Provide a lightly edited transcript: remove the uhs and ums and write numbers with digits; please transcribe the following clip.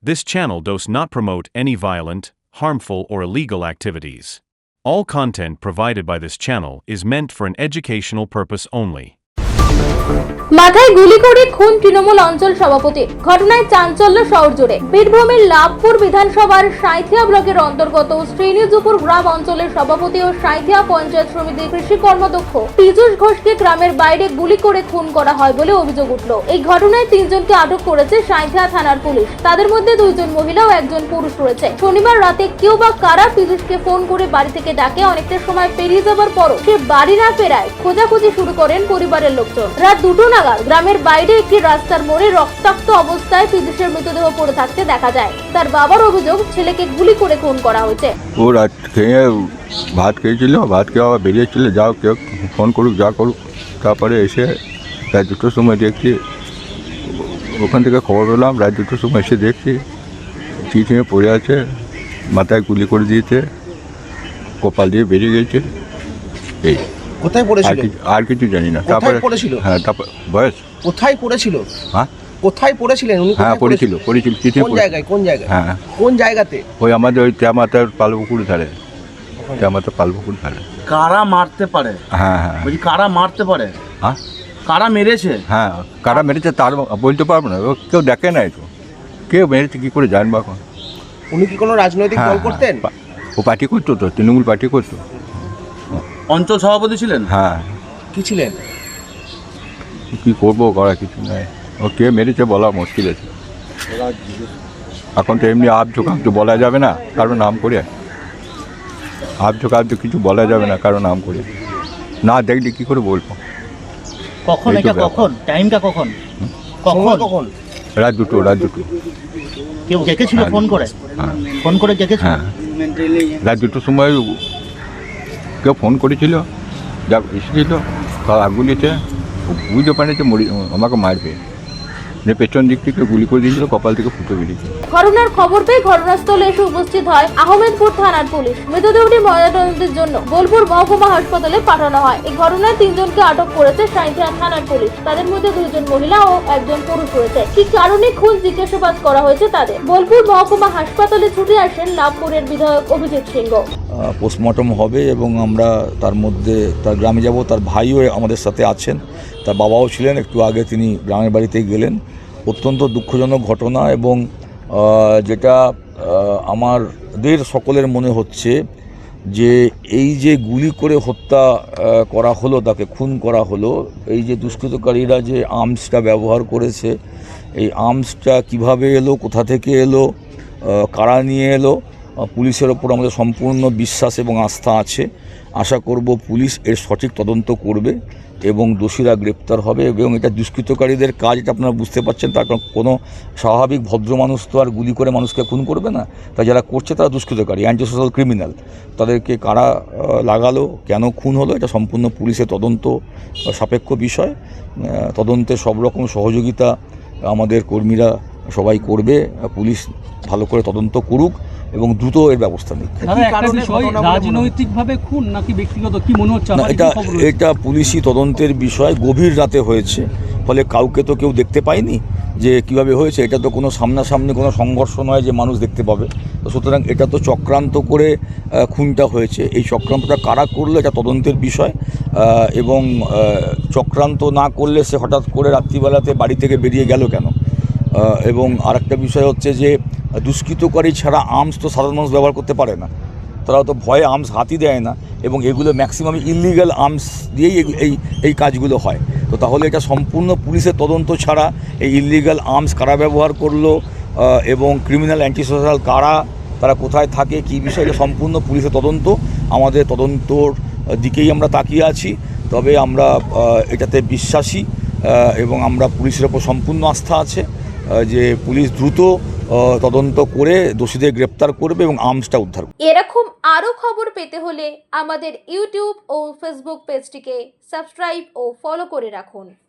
This channel does not promote any violent, harmful, or illegal activities. All content provided by this channel is meant for an educational purpose only. মাথায় গুলি করে খুন তৃণমূল অঞ্চল সভাপতি। ঘটনায় চাঞ্চল্য শহর জুড়ে। বীরভূমের লাভপুর বিধানসভার সাঁইথিয়া ব্লকের অন্তর্গত শ্রীনিজপুর গ্রাম অঞ্চলের সভাপতি ও সাঁইথিয়া পঞ্চায়েত সমিতির কৃষি কর্মাধ্যক্ষ পীযূষ ঘোষকে গ্রামের বাইরে গুলি করে খুন করা হয় বলে অভিযোগ উঠল। এই ঘটনায় 3 জনকে আটক করেছে সাঁইথিয়া থানার পুলিশ। তাদের মধ্যে 2 জন মহিলা ও 1 জন পুরুষ রয়েছে। শনিবার রাতে কেউ বা কারা পীযূষকে ফোন করে বাড়ি থেকে ডাকে। অনেকটা সময় পেরিয়ে যাবার পরও সে বাড়ি না ফেরায় খোঁজাখুঁজি শুরু করেন পরিবারের লোকজন। রাত 2টো নাগাদ গ্রামের বাইরে একটি রাস্তার মোড়ে রক্তাক্ত অবস্থায় পীযূষের মৃতদেহ পড়ে থাকতে দেখা যায়। তার বাবার অভিযোগ ছেলেকে গুলি করে খুন করা হয়েছে। ও রাত খেয়ে ভাত খেয়েছিল, ভাত খেয়ে আবার বেরিয়েছিল, যাও কেউ ফোন করুক যা করুক। তারপরে এসে রাত 2টোর সময় দেখছি, ওখান থেকে খবর পেলাম, রাত 2টোর সময় এসে দেখছি চিঠিয়ে পড়ে আছে, মাথায় গুলি করে দিয়েছে, কপাল দিয়ে বেরিয়ে গেছে। এই কোথায় পড়েছিল আর কিছু জানি না। তারপরে পড়েছিল, হ্যাঁ, তারপর বয়স কোথায় পড়েছিল, হ্যাঁ কোথায় পড়েছিলেন উনি? হ্যাঁ পড়েছিল চিঠি। কোন জায়গায় হ্যাঁ কোন জায়গাতে? ওই আমাদের ওই ট্যামাতার পালপুকুর ধারে, ট্যামাতার পালপুকুর ধারে। কারা মারতে পারে? হ্যাঁ হ্যাঁ বলছি কারা মারতে পারে? হ্যাঁ কারা মেরেছে? হ্যাঁ কারা মেরেছে তার বলতে পারবো না, ও কেউ দেখে নাই তো, কেউ মেরেছে কী করে জানবো এখন। উনি কি কোনো রাজনৈতিক দল করতেন? ও পার্টি করতো তো, তৃণমূল পার্টি করতো। অঞ্চল সভাপতি ছিলেন? হ্যাঁ। কি ছিলেন? কী করবো, করা কিছু নাই। ও কে মেরেছে বলা মুশকিল আছে এখন তো। এমনি আবঝোকাবঝো বলা যাবে না কারো নাম করে, আবঝোকাবঝো কিছু বলা যাবে না কারো নাম করে, না দেখলে কী করে বলবো। কখন এটা, কখন টাইমটা, কখন কখন? রাত 2টো। কেউ ডেকেছিল ফোন করে? হ্যাঁ ফোন করে ডেকেছিল? হ্যাঁ রাত 2টোর সময় কেউ ফোন করেছিল, যা এসেছিল তার আগুলিতে বুঝতে পারেছে আমাকে মারবে, পেছন দিক থেকে গুলি করে দিয়েছিল, কপাল থেকে ফুটে বেরিয়েছে। ঘটনার খবর পেয়ে ঘটনাস্থলে এসে উপস্থিত হয় আহমেদপুর থানার পুলিশ। মৃতদেহটি ময়নাতদন্তের জন্য বোলপুর মহকুমা হাসপাতালে পাঠানো হয়। এই ঘটনায় 3 জনকে আটক করেছে সাঁইথিয়া থানার পুলিশ। তাদের মধ্যে 2 জন মহিলা ও 1 জন পুরুষ রয়েছে। কি কারণে খুন জিজ্ঞাসাবাদ করা হয়েছে তাদের। বোলপুর মহকুমা হাসপাতালে ছুটে আসেন লাভপুরের বিধায়ক অভিজিৎ সিংহ। পোস্টমর্টম হবে এবং আমরা তার মধ্যে তার গ্রামে যাব। তার ভাইও আমাদের সাথে আছেন, তার বাবাও ছিলেন, একটু আগে তিনি গ্রামের বাড়িতে গেলেন। অত্যন্ত দুঃখজনক ঘটনা এবং যেটা আমাদের সকলের মনে হচ্ছে যে এই যে গুলি করে হত্যা করা হলো, তাকে খুন করা হলো, এই যে দুষ্কৃতকারীরা যে আর্মসটা ব্যবহার করেছে, এই আর্মসটা কিভাবে এলো, কোথা থেকে এলো, কারা নিয়ে এলো, পুলিশের ওপর আমাদের সম্পূর্ণ বিশ্বাস এবং আস্থা আছে। আশা করব পুলিশ এর সঠিক তদন্ত করবে এবং দোষীরা গ্রেপ্তার হবে। এবং এটা দুষ্কৃতকারীদের কাজ, এটা আপনারা বুঝতে পারছেন। তার কোনো স্বাভাবিক ভদ্র মানুষ তো আর গুলি করে মানুষকে খুন করবে না। তাই যারা করছে তারা দুষ্কৃতকারী, অ্যান্টি সোশ্যাল ক্রিমিনাল। তাদেরকে কারা লাগালো, কেন খুন হলো, এটা সম্পূর্ণ পুলিশের তদন্ত সাপেক্ষ বিষয়। তদন্তে সব রকম সহযোগিতা আমাদের কর্মীরা সবাই করবে। পুলিশ ভালো করে তদন্ত করুক এবং দ্রুত এর ব্যবস্থা নিক। রাজনৈতিকভাবে খুন নাকি ব্যক্তিগত, কি মনে হচ্ছে? এটা পুলিশি তদন্তের বিষয়। গভীর রাতে হয়েছে, ফলে কাউকে তো কেউ দেখতে পায়নি যে কিভাবে হয়েছে। এটা তো কোনো সামনাসামনি কোনো সংঘর্ষ নয় যে মানুষ দেখতে পাবে। তো সুতরাং এটা তো চক্রান্ত করে খুনটা হয়েছে। এই চক্রান্তটা কারা করলো এটা তদন্তের বিষয়। এবং চক্রান্ত না করলে সে হঠাৎ করে রাত্রিবেলাতে বাড়ি থেকে বেরিয়ে গেল কেন। এবং আরেকটা বিষয় হচ্ছে যে দুষ্কৃতকারী ছাড়া আর্মস তো সাধারণ মানুষ ব্যবহার করতে পারে না, তারা তো ভয়ে আর্মস হাতই দেয় না, এবং এগুলো ম্যাক্সিমাম ইললিগাল আর্মস দিয়েই এই কাজগুলো হয়। তো তাহলে এটা সম্পূর্ণ পুলিশের তদন্ত ছাড়া এই ইললিগাল আর্মস কারা ব্যবহার করলো এবং ক্রিমিনাল অ্যান্টি সোশ্যাল কারা, তারা কোথায় থাকে, কী বিষয়, এটা সম্পূর্ণ পুলিশের তদন্ত। আমাদের তদন্তর দিকেই আমরা তাকিয়ে আছি। তবে আমরা এটাতে বিশ্বাসী এবং আমরা পুলিশের ওপর সম্পূর্ণ আস্থা আছে যে পুলিশ দ্রুত তদন্ত করে দোষীদের গ্রেপ্তার করবে এবং আর্মসটা উদ্ধার করবে। এরকম আরো খবর পেতে হলে আমাদের ইউটিউব ও ফেসবুক পেজটিকে সাবস্ক্রাইব ও ফলো করে রাখুন।